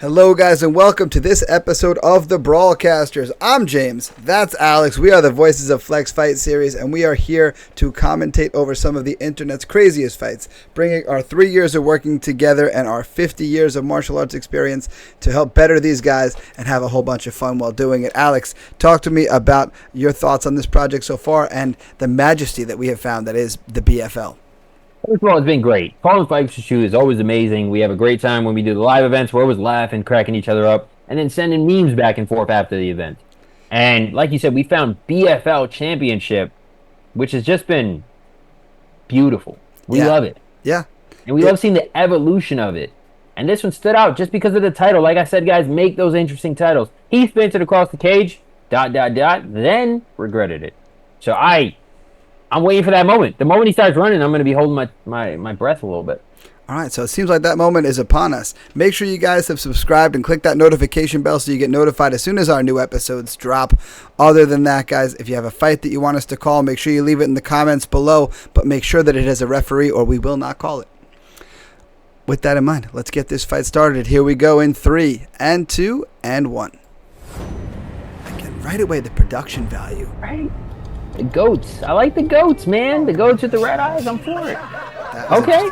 Hello guys and welcome to this episode of the Brawlcasters. I'm James, that's Alex, we are the voices of Flex Fight Series and we are here to commentate over some of the internet's craziest fights, bringing our 3 years of working together and our 50 years of martial arts experience to help better these guys and have a whole bunch of fun while doing it. Alex, talk to me about your thoughts on this project so far and the majesty that we have found that is the BFL. First of all, it's been great. Following Fights to Shoot is always amazing. We have a great time when we do the live events. We're always laughing, cracking each other up, and then sending memes back and forth after the event. And like you said, we found BFL Championship, which has just been beautiful. We love it. Yeah. And we love seeing the evolution of it. And this one stood out just because of the title. Like I said, guys, make those interesting titles. He spins it across the cage, ... then regretted it. So I'm waiting for that moment. The moment he starts running, I'm going to be holding my breath a little bit. All right, so it seems like that moment is upon us. Make sure you guys have subscribed and click that notification bell so you get notified as soon as our new episodes drop. Other than that, guys, if you have a fight that you want us to call, make sure you leave it in the comments below, but make sure that it has a referee or we will not call it. With that in mind, let's get this fight started. Here we go in 3 and 2 and 1. Again, right away, the production value. Right? The goats. I like the goats, man. The goats with the red eyes. I'm for it. Okay.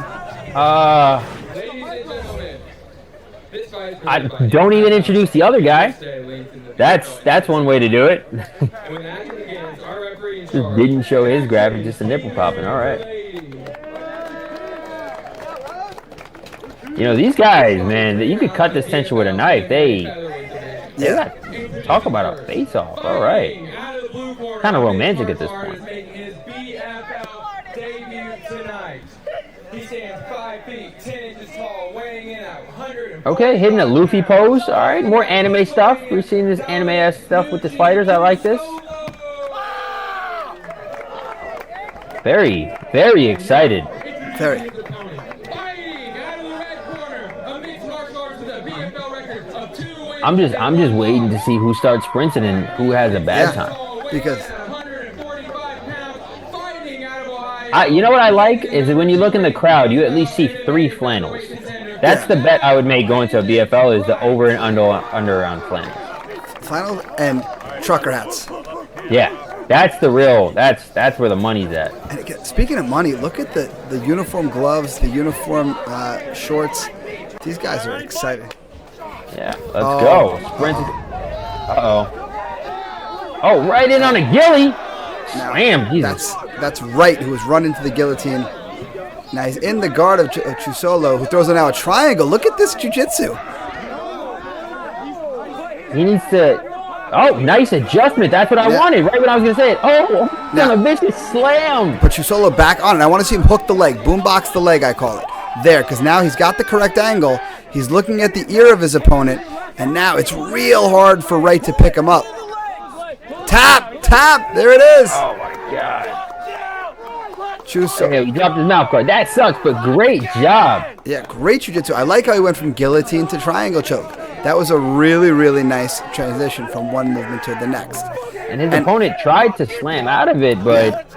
I don't even introduce the other guy. That's one way to do it. Just didn't show his graphic, just a nipple popping. All right. You know, these guys, man, you could cut this tension with a knife. They talk about a face-off. All right. Kind of romantic at this point. Okay, hitting a Luffy pose. All right, more anime stuff. We're seeing this anime-esque stuff with the fighters. I like this. Very, very excited. Very. I'm just waiting to see who starts sprinting and who has a bad time. Because you know what I like is that when you look in the crowd, you at least see 3 flannels. That's the bet I would make going to a BFL is the over and under around flannels. Flannels and trucker hats. Yeah, that's the real. That's where the money's at. And again, speaking of money, look at the uniform gloves, the uniform shorts. These guys are excited. Yeah, let's go. Sprint. Uh-oh. Oh, right in on a ghillie. Slam. Jesus. That's Wright, who was run into the guillotine. Now he's in the guard of Chiusolo, who throws now a triangle. Look at this jiu-jitsu. He needs to... Oh, nice adjustment. That's what I wanted, right when I was going to say it. Oh, now, a vicious slam. But Chiusolo back on it. I want to see him hook the leg. Boombox the leg, I call it. There, because now he's got the correct angle. He's looking at the ear of his opponent. And now it's real hard for Wright to pick him up. Tap, there it is. Oh my God. Chiusolo. Okay, he dropped his mouth guard. That sucks, but great job. Yeah, great jiu-jitsu. I like how he went from guillotine to triangle choke. That was a really, really nice transition from one movement to the next. And his opponent tried to slam out of it, but...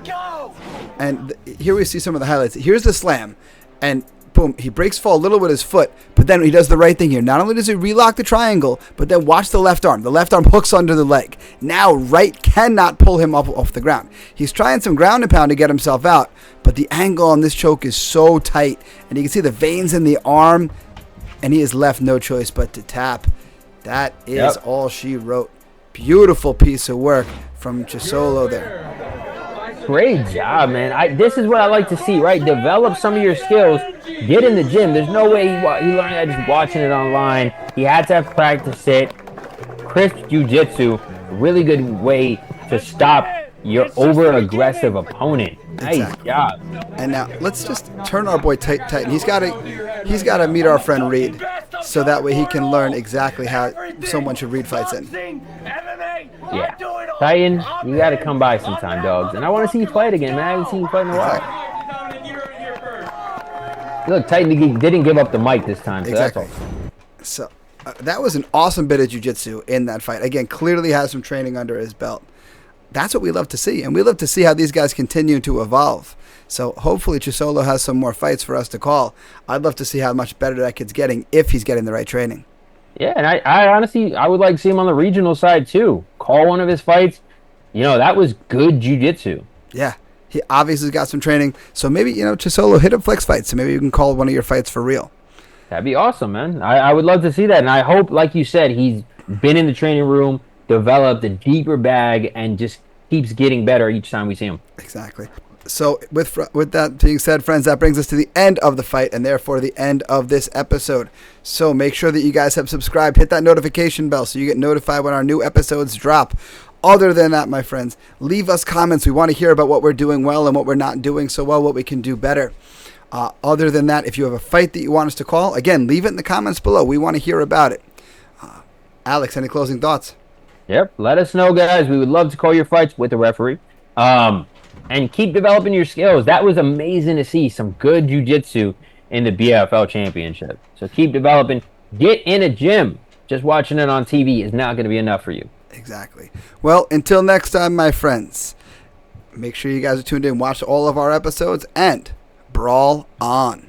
And here we see some of the highlights. Here's the slam. And boom, he breaks fall a little with his foot, but then he does the right thing here. Not only does he relock the triangle, but then watch the left arm. The left arm hooks under the leg. Now Wright cannot pull him up off the ground. He's trying some ground and pound to get himself out, but the angle on this choke is so tight, and you can see the veins in the arm, and he is left no choice but to tap. That is all she wrote. Beautiful piece of work from Chiusolo there. Great job, man. This is what I like to see, right? Develop some of your skills. Get in the gym. There's no way he learned that just watching it online. He had to have practiced it. Crisp jiu-jitsu. Really good way to stop your over-aggressive opponent. Nice job. And now let's just turn our boy Titan. He's got to meet our friend Reed, so that way he can learn exactly how someone should read fights in. Yeah, Titan, you got to come by sometime, dogs. And I want to see you fight again, man. I haven't seen you fight in a while. Look, Titan didn't give up the mic this time, so that's all. So that was an awesome bit of jiu-jitsu in that fight. Again, clearly has some training under his belt. That's what we love to see, and we love to see how these guys continue to evolve. So hopefully Chiusolo has some more fights for us to call. I'd love to see how much better that kid's getting if he's getting the right training. Yeah, and I honestly I would like to see him on the regional side too. Call one of his fights. That was good jujitsu. Yeah. He obviously got some training. So maybe, Chiusolo hit up flex fights. So maybe you can call one of your fights for real. That'd be awesome, man. I would love to see that. And I hope, like you said, he's been in the training room, developed a deeper bag, and just keeps getting better each time we see him. Exactly. So with that being said, friends, that brings us to the end of the fight and therefore the end of this episode. So make sure that you guys have subscribed. Hit that notification bell so you get notified when our new episodes drop. Other than that, my friends, leave us comments. We want to hear about what we're doing well and what we're not doing so well, what we can do better. Other than that, if you have a fight that you want us to call, again, leave it in the comments below. We want to hear about it. Alex, any closing thoughts? Yep. Let us know, guys. We would love to call your fights with a referee. And keep developing your skills. That was amazing to see some good jiu-jitsu in the BFL championship. So keep developing. Get in a gym. Just watching it on TV is not going to be enough for you. Exactly. Well, until next time, my friends, make sure you guys are tuned in, watch all of our episodes, and brawl on.